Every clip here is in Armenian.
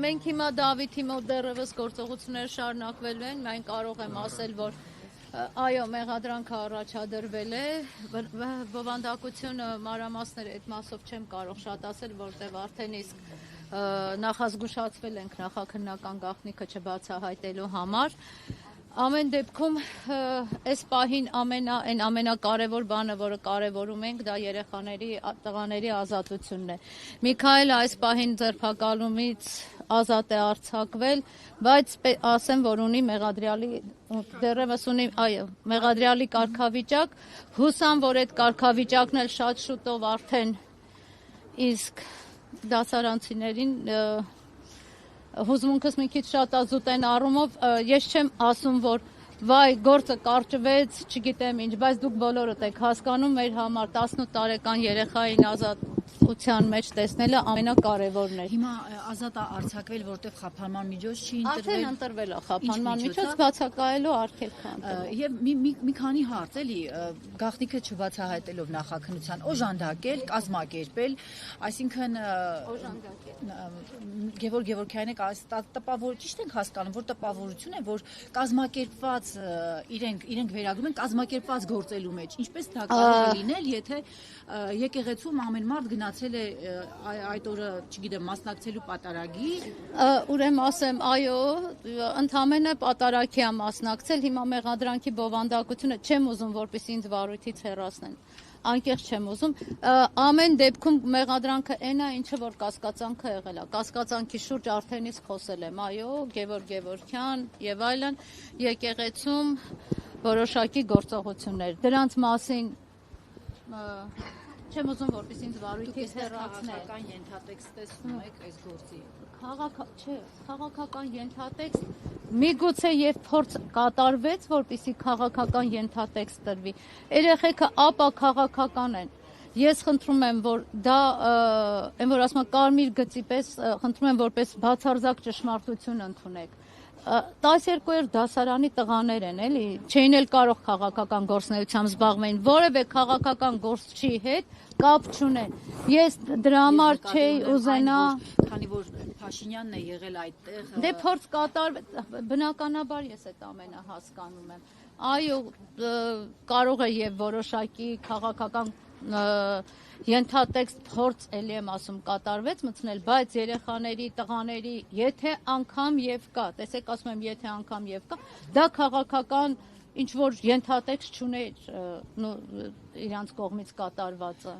մենք հիմա Դավիթի մոտ դեռևս գործողություններ շարունակվելու են, մենք կարող եմ ասել, որ այո, մեղադրանքը առաջադրվել է, բովանդակությունը մանրամասները այդ մասով չեմ կարող շատ ասել, որտեղ արդեն իսկ նախազգուշացվել ենք նախաքննական գաղտնիքը չբացահայտելու համար։ Ամեն դեպքում այս պահին ամենակարևոր բանը, որը կարևորում ենք, դա երեխաների, տղաների ազատությունն է։ Միքայելը այս պահին ձերբակալումից ազատ է արձակվել, բայց ասեմ, որ ունի դեռևս ունի, այո, մեղադրյալի կարգավիճակ, հուսամ, որ այդ կարգավիճակն էլ շատ շուտով արդեն իսկ դասարանցիներին հուզմունքս մի քիչ շատ ազուտ են առումով, ես չեմ ասում, որ վայ, գործը կարճվեց, չգիտեմ ինչ, բայց դուք բոլորդ եք հասկանում, մեր համար 18 տարեկան երեխային ազատության մեջ տեսնելը ամենակարևորն է։ Հիմա ազատ է արձակվել, որտեղ խափանման միջոց չի ընտրվել։ Արդեն ընտրվել է խափանման միջոց, բացակայելու արգելք է ընտրվել։ Եվ մի քանի հարց էլի, գաղտնիքը չբացահայտելով նախաքննության, օժանդակել, կազմակերպել, այսինքն Գևորգ Գևորգյանը ճիշտ ենք հասկանում, որ տպավորություն է, որ կազմակերպված իրենք վերագրում են կազմակերպված գործելու մեջ, ինչպես դա կարող է լինել, եթե եկեղեցում ամեն մարդ գնացել է այդ օրը, չգիտեմ, մասնակցելու պատարագի։ Ուրեմն ասեմ, այո, ընդամենը պատարագի է մասնակցել, հիմա մեղադրանքի բովանդակությունը չեմ ուզում, որպեսզի ինձ վարույթից հեռացնեն, անկեղծ չեմ ուզում, ամեն դեպքում մեղադրանքը այն է, ինչը որ կասկածանքը եղել է, կասկածանքի շուրջ արդեն իսկ խոսել եմ, այո, Գևորգ Գևորգյան եւ այլն, եկեղեցում որոշակի գործողություններ, դրանց մասին չեմ ուզում, որպեսզի ինձ վարույթից հեռացնեն։ Քաղաքական ենթատեքստ տեսնում եք այս գործի։ Քաղաքական ենթատեքստ միգուցե եւ փորձ կատարվեց, որպեսզի քաղաքական ենթատեքստ տրվի։ Երեխեքը ապա քաղաքական են։ Ես խնդրում եմ, որ դա այն որ ասում կարմիր գծի պես խնդրում եմ, որպես բացարձակ ճշմարտություն ընդունեք։ 12-րդ դասարանի տղաներ են, էլի, չէին էլ կարող քաղաքական գործունեությամբ զբաղվել, որևէ քաղաքական գործչի հետ կապ չունեն։ Ես դրա համար չէի ուզենա, քանի որ Փաշինյանն է եղել այդտեղ։ Դե փորձ բնականաբար ես այդ ամենը հասկանում եմ։ Այո, կարող է եւ որոշակի քաղաքական ենթատեքստ փորձ էլի եմ ասում կատարվեց մտցնել, բայց երեխաների, տղաների, եթե անգամ եւ կա, տեսեք ասում եմ, եթե անգամ եւ կա, դա քաղաքական ինչ որ ենթատեքստ չուներ իրանց կողմից կատարվածը։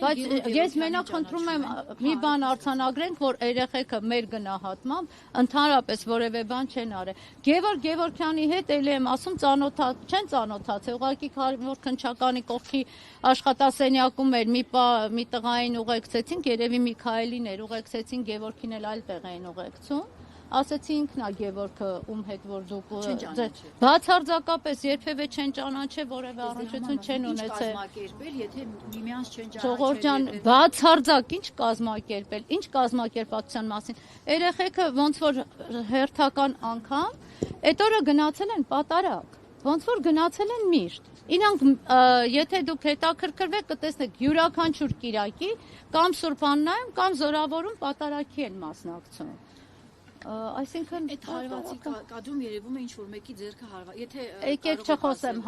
Բայց ես մենակ խնդրում եմ մի բան արձանագրենք, որ երեխեքը մեր գնահատմամբ ընդհանրապես որևէ բան չեն արել։ Գևորգ Գևորգյանի հետ էլի եմ ասում չեն ծանոթացել, ուղղակի որ քննչականի կողքի աշխատասենյակում էր մի տղային ուղեկցեցինք, երևի Միքայելին էր ուղեկցեցին, Գևորգին էլ այլ տեղ էին ուղեկցում։ Ասեցի ինքն է Գևորգը, ում հետ որ դուք բացարձակապես երբևէ չեն ճանաչել, որևէ առնչություն չեն ունեցել։ Ինչ կազմակերպել, եթե միմյանց չեն ճանաչել։ Ժողովուրդ ջան, բացարձակ ինչ կազմակերպել, ինչ կազմակերպվածության մասին։ Երեխեքը ոնց որ հերթական անգամ այդ օրը գնացել են պատարագ, ոնց որ գնացել են միշտ։ Իրանք եթե դուք հետաքրքրվեք կտեսնեք յուրաքանչյուր կիրակի կամ Սուրբաննայում կամ Զորավորում պատարագի են մասնակցում։ Այսինքն այդ հարվածի կադրում երևում է ինչ որ մեկի ձեռքը հարված։ Եթե եկեք չխոսեմ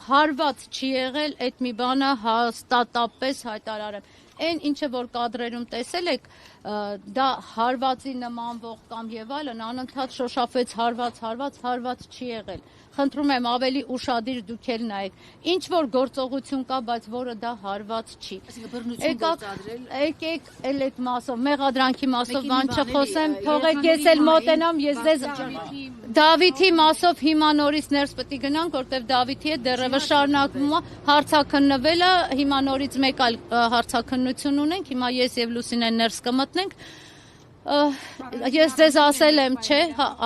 հարված չի եղել, այդ մի բանը հաստատապես հայտարարեմ։ Այն ինչը որ կադրերում տեսել եք, դա հարվածի նմանվող կամ եւ այլն անընդհատ շոշափվեց հարված չի եղել։ Խնդրում եմ ավելի ուշադիր դուք էլ նայեք։ Ինչ որ գործողություն կա, բայց որը դա հարված չի։ Այսինքն բռնություն գործադրել։ Եկեք էլ այդ մասով, մեղադրանքի մասով բան չխոսեմ, թողեք ես էլ մոտենամ, ես ձեզ Դավիթի մասով հիմա նորից ներս պետք է գնանք, որտեվ Դավիթի հետ դեռևս շարունակվում է հարցաքննվելը, հիմա նորից մեկ այլ հարցաքննություն ունենք, հիմա ես եւ Լուսինեն ներս կմտնենք։ Ես ձեզ ասել եմ, չէ,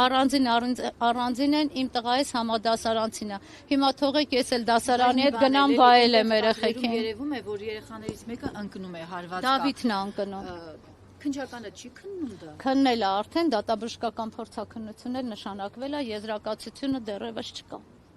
առանձին են իմ տղայիս համադասարանցին է։ Հիմա թողեք ես էլ դասարանի հետ գնամ վայելեմ երեխեքին։ Երևում է, որ երեխաներից մեկը ընկնում է հարված։ Դավիթն է ընկնում։ Քննչականը չի քննում դա։ Քննել է արդեն, դատաբժշկական փորձաքննություններ նշանակվել է, եզրակացությունը դեռևս չկա։